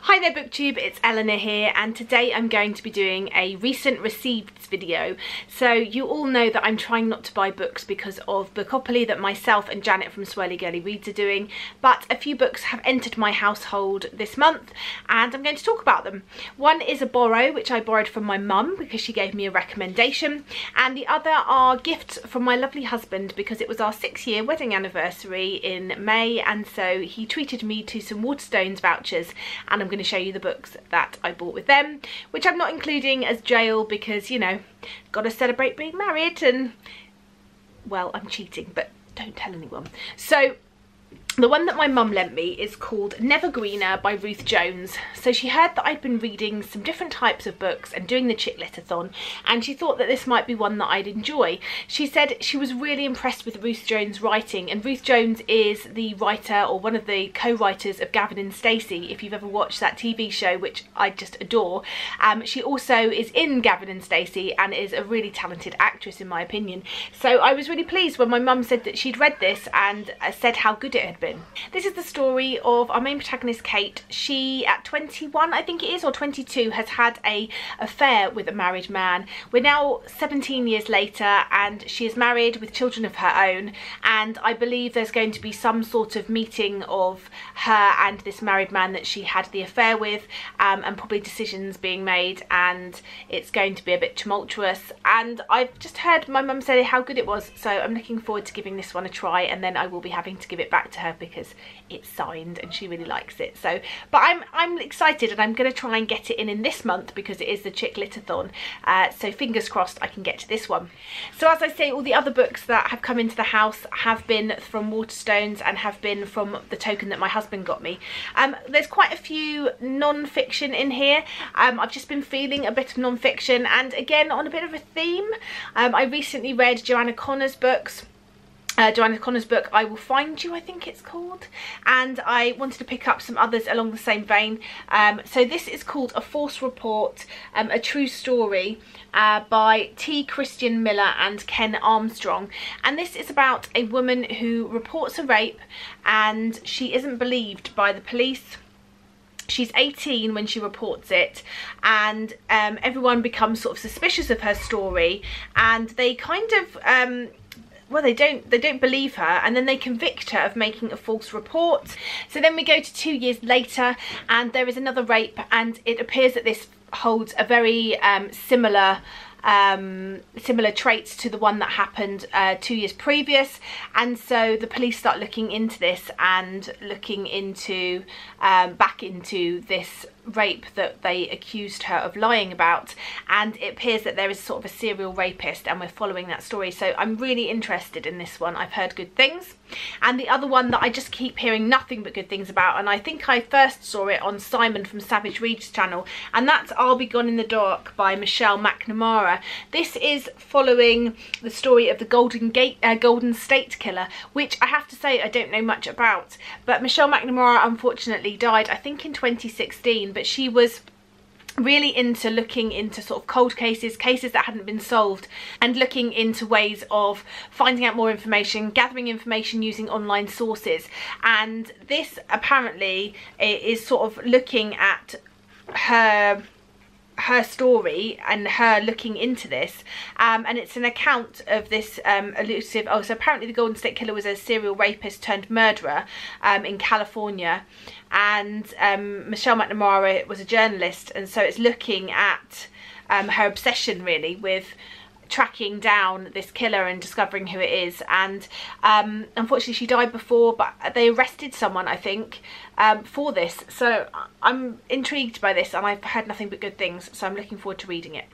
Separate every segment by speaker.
Speaker 1: Hi there BookTube, it's Eleanor here, and today I'm going to be doing a recent receiveds video. So you all know that I'm trying not to buy books because of Bookopoly that myself and Janet from Swirly Girly Reads are doing, but a few books have entered my household this month and I'm going to talk about them. One is a borrow, which I borrowed from my mum because she gave me a recommendation, and the other are gifts from my lovely husband because it was our 6-year wedding anniversary in May, and so he treated me to some Waterstones vouchers, and I'm going to show you the books that I bought with them, which I'm not including as jail because, you know, gotta celebrate being married and, well, I'm cheating, but don't tell anyone. So the one that my mum lent me is called Never Greener by Ruth Jones. So she heard that I'd been reading some different types of books and doing the Chick Lit-a-thon, and she thought that this might be one that I'd enjoy. She said she was really impressed with Ruth Jones' writing, and Ruth Jones is the writer or one of the co-writers of Gavin and Stacey, if you've ever watched that TV show, which I just adore. She also is in Gavin and Stacey and is a really talented actress in my opinion. So I was really pleased when my mum said that she'd read this and said how good it had been. This is the story of our main protagonist Kate. She, at 21 I think it is, or 22, has had an affair with a married man. We're now 17 years later and she is married with children of her own, and I believe there's going to be some sort of meeting of her and this married man that she had the affair with, and probably decisions being made, and it's going to be a bit tumultuous. And I've just heard my mum say how good it was, so I'm looking forward to giving this one a try, and then I will be having to give it back to her because it's signed and she really likes it. So, but I'm excited, and I'm going to try and get it in this month because it is the Chick Lit-a-thon. So fingers crossed I can get to this one. So as I say, all the other books that have come into the house have been from Waterstones and have been from the token that my husband got me. There's quite a few non-fiction in here. I've just been feeling a bit of non-fiction, and again on a bit of a theme. I recently read Joanna Connor's books. Joanna Connor's book I Will Find You, I think it's called, and I wanted to pick up some others along the same vein. So this is called A False Report, a true story by T. Christian Miller and Ken Armstrong, and this is about a woman who reports a rape and she isn't believed by the police. She's 18 when she reports it, and everyone becomes sort of suspicious of her story, and they kind of well, they don't believe her, and then they convict her of making a false report. So then we go to 2 years later and there is another rape, and it appears that this holds a very similar traits to the one that happened 2 years previous, and so the police start looking into this and looking into back into this rape that they accused her of lying about, and it appears that there is sort of a serial rapist, and we're following that story. So I'm really interested in this one. I've heard good things. And the other one that I just keep hearing nothing but good things about, and I think I first saw it on Simon from Savage Reads channel, and that's I'll Be Gone in the Dark by Michelle McNamara. This is following the story of the Golden State Killer, which I have to say I don't know much about, but Michelle McNamara unfortunately died I think in 2016, but she was really into looking into sort of cold cases that hadn't been solved, and looking into ways of finding out more information, gathering information using online sources. And this apparently is sort of looking at her story and her looking into this, and it's an account of this elusive, so apparently the Golden State Killer was a serial rapist turned murderer in California, and Michelle McNamara was a journalist, and so it's looking at her obsession really with tracking down this killer and discovering who it is. And unfortunately she died before, but they arrested someone I think for this, so I'm intrigued by this and I've heard nothing but good things, so I'm looking forward to reading it.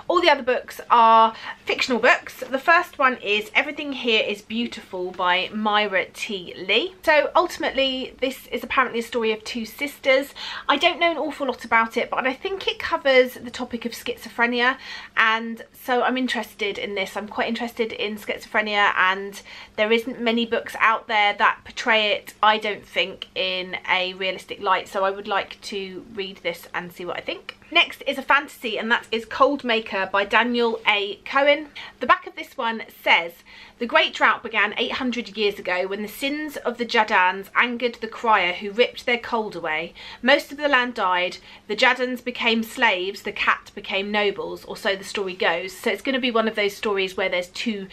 Speaker 1: All the other books are fictional books. The first one is Everything Here is Beautiful by Myra T. Lee. So ultimately this is apparently a story of two sisters. I don't know an awful lot about it, but I think it covers the topic of schizophrenia, and so I'm interested in this. I'm quite interested in schizophrenia, and there isn't many books out there that portray it, I don't think, in a realistic light, so I would like to read this and see what I think. Next is a fantasy, and that is Cold Maker by Daniel A. Cohen. The back of this one says, The Great Drought began 800 years ago when the sins of the Jadans angered the crier who ripped their cold away. Most of the land died, the Jadans became slaves, the cat became nobles, or so the story goes. So it's going to be one of those stories where there's two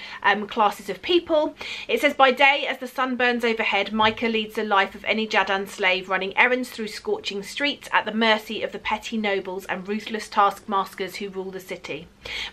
Speaker 1: classes of people. It says, by day as the sun burns overhead, Micah leads the life of any Jadan slave, running errands through scorching streets at the mercy of the petty nobles and ruthless taskmasters who rule the city.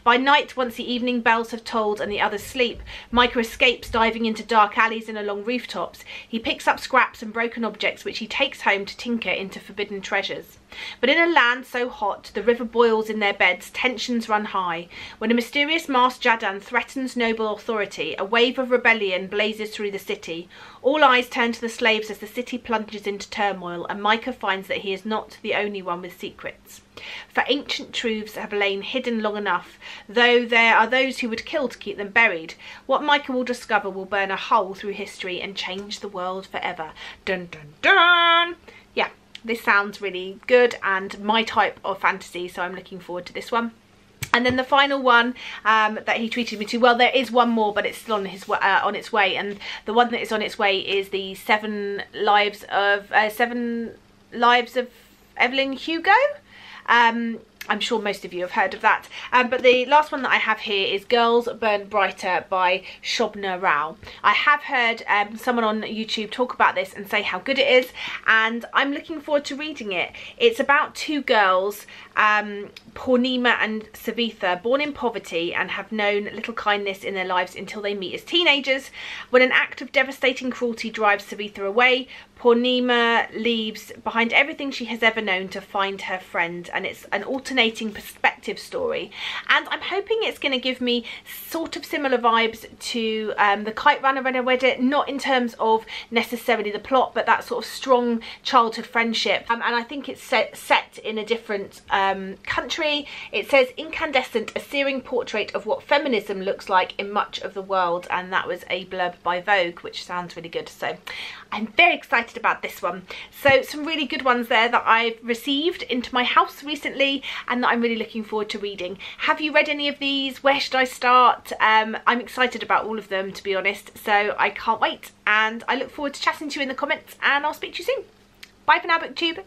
Speaker 1: By night, once the evening bells have tolled and the others sleep, Micah escapes, diving into dark alleys and along rooftops. He picks up scraps and broken objects which he takes home to tinker into forbidden treasures. But in a land so hot, the river boils in their beds, tensions run high. When a mysterious masked Jadan threatens noble authority, a wave of rebellion blazes through the city. All eyes turn to the slaves as the city plunges into turmoil, and Micah finds that he is not the only one with secrets. For ancient truths have lain hidden long enough, though there are those who would kill to keep them buried. What Micah will discover will burn a hole through history and change the world forever. Dun dun dun! Yeah, this sounds really good and my type of fantasy, so I'm looking forward to this one. And then the final one that he tweeted me to, well, there is one more, but it's still on its way, and the one that is on its way is the 7 lives of Evelyn Hugo. I'm sure most of you have heard of that. But the last one that I have here is Girls Burn Brighter by Shobna Rao. I have heard someone on YouTube talk about this and say how good it is, and I'm looking forward to reading it. It's about 2 girls, Purnima and Savitha, born in poverty and have known little kindness in their lives until they meet as teenagers. When an act of devastating cruelty drives Savitha away, Purnima leaves behind everything she has ever known to find her friend, and it's an alternating perspective story. And I'm hoping it's going to give me sort of similar vibes to The Kite Runner when I read it, not in terms of necessarily the plot, but that sort of strong childhood friendship. And I think it's set in a different country. It says, incandescent, a searing portrait of what feminism looks like in much of the world, and that was a blurb by Vogue, which sounds really good. So I'm very excited about this one. So some really good ones there that I've received into my house recently and that I'm really looking forward to reading. Have you read any of these? Where should I start? I'm excited about all of them, to be honest, so I can't wait, and I look forward to chatting to you in the comments, and I'll speak to you soon. Bye for now, BookTube.